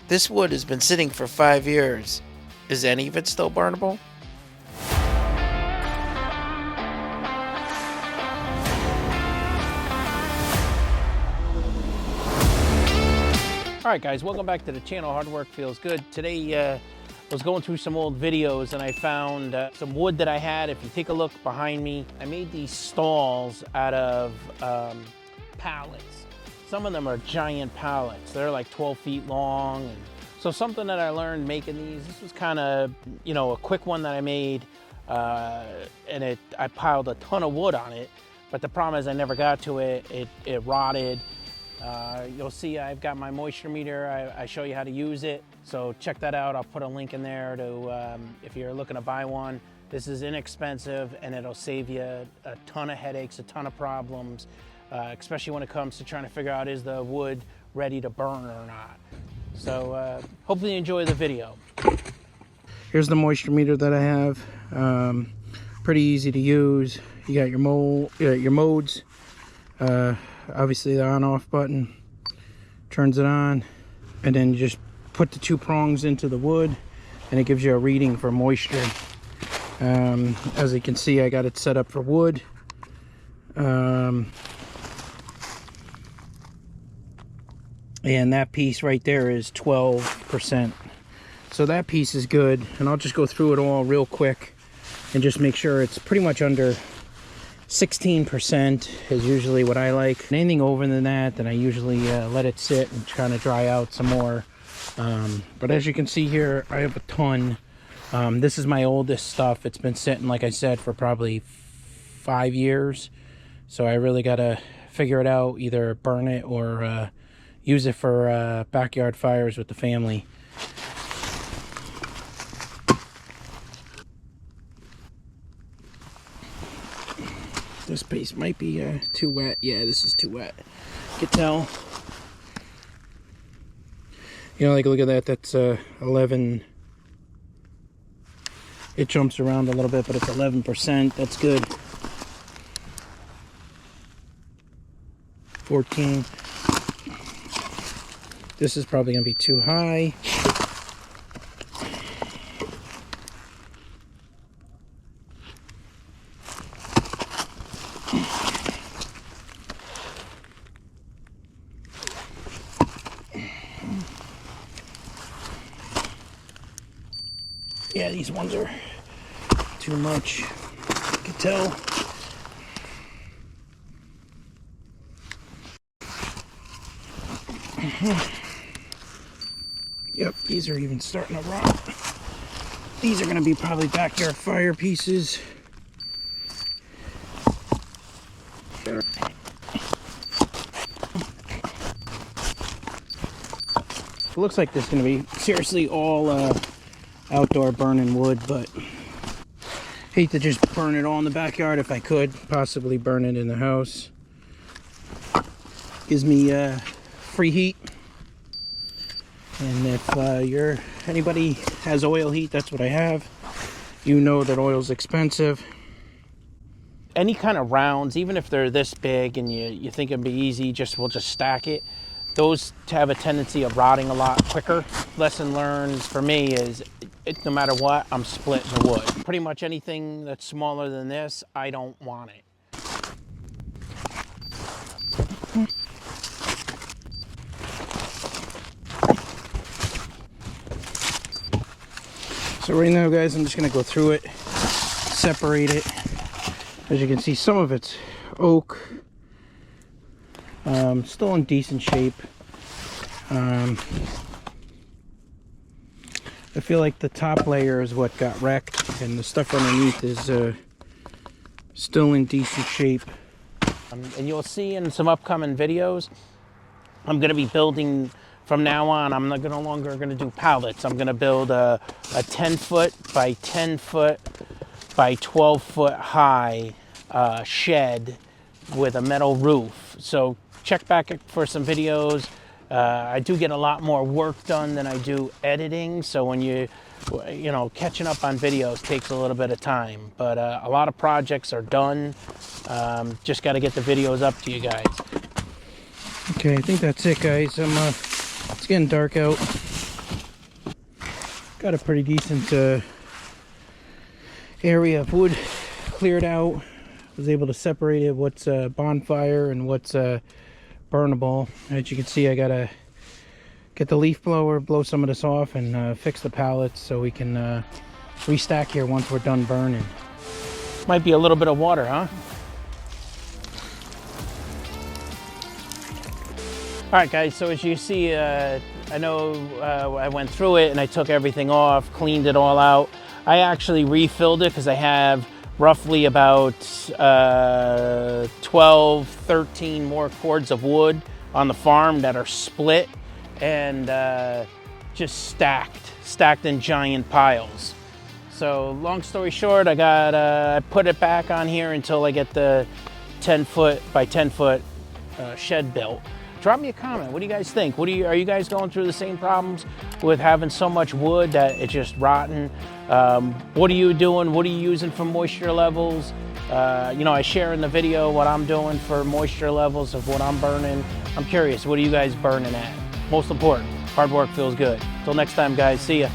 This wood has been sitting for 5 years. Is any of it still burnable? Alright guys, welcome back to the channel. Hard work feels good. Today I was going through some old videos and I found some wood that I had. If you take a look behind me, I made these stalls out of pallets. Some of them are giant pallets. They're like 12 feet long. And so something that I learned making these, this was kind of, you know, a quick one that I made, and I piled a ton of wood on it, but the problem is I never got to it. It rotted. You'll see I've got my moisture meter. I show you how to use it. So check that out. I'll put a link in there to, if you're looking to buy one. This is inexpensive and it'll save you a ton of headaches, a ton of problems. Especially when it comes to trying to figure out is the wood ready to burn or not. So hopefully you enjoy the video. Here's the moisture meter that I have. Pretty easy to use. You got your modes. Obviously the on-off button turns it on, and then you just put the 2 prongs into the wood and it gives you a reading for moisture. As you can see, I got it set up for wood. And that piece right there is 12%. So that piece is good. And I'll just go through it all real quick and just make sure it's pretty much under 16% is usually what I like. Anything over than that, then I usually let it sit and kind of dry out some more. But as you can see here, I have a ton. This is my oldest stuff. It's been sitting, like I said, for probably 5 years. So I really got to figure it out, either burn it or use it for backyard fires with the family. This piece might be too wet. Yeah, this is too wet. You can tell. You know, like look at that. That's 11. It jumps around a little bit, but it's 11%. That's good. 14. This is probably going to be too high. Yeah, these ones are too much. You can tell. Yep, these are even starting to rot. These are going to be probably backyard fire pieces. It looks like this is going to be seriously all outdoor burning wood, but hate to just burn it all in the backyard. If I could possibly burn it in the house, gives me free heat. And if anybody has oil heat, that's what I have. You know that oil's expensive. Any kind of rounds, even if they're this big and you think it'd be easy, we'll just stack it. Those have a tendency of rotting a lot quicker. Lesson learned for me is no matter what, I'm splitting the wood. Pretty much anything that's smaller than this, I don't want it. So right now, guys, I'm just gonna go through it, separate it. As you can see, some of it's oak, still in decent shape. I feel like the top layer is what got wrecked, and the stuff underneath is still in decent shape. And you'll see in some upcoming videos, I'm gonna be building. From now on, I'm not no longer going to do pallets. I'm going to build a 10-foot by 10-foot by 12-foot high shed with a metal roof. So check back for some videos. I do get a lot more work done than I do editing. So when you know, catching up on videos takes a little bit of time. But a lot of projects are done. Just got to get the videos up to you guys. Okay, I think that's it, guys. It's getting dark out. got a pretty decent area of wood cleared out. Was able to separate it, what's bonfire and what's burnable. As you can see, I gotta get the leaf blower, blow some of this off, and fix the pallets so we can restack here once we're done burning. Might be a little bit of water, huh? All right, guys, so as you see, I know I went through it and I took everything off, cleaned it all out. I actually refilled it because I have roughly about 12, 13 more cords of wood on the farm that are split and just stacked in giant piles. So long story short, I put it back on here until I get the 10-foot by 10-foot shed built. Drop me a comment. What do you guys think? Are you guys going through the same problems with having so much wood that it's just rotten? What are you doing? What are you using for moisture levels? You know, I share in the video what I'm doing for moisture levels of what I'm burning. I'm curious, what are you guys burning at? Most important, hard work feels good. Till next time, guys, see ya.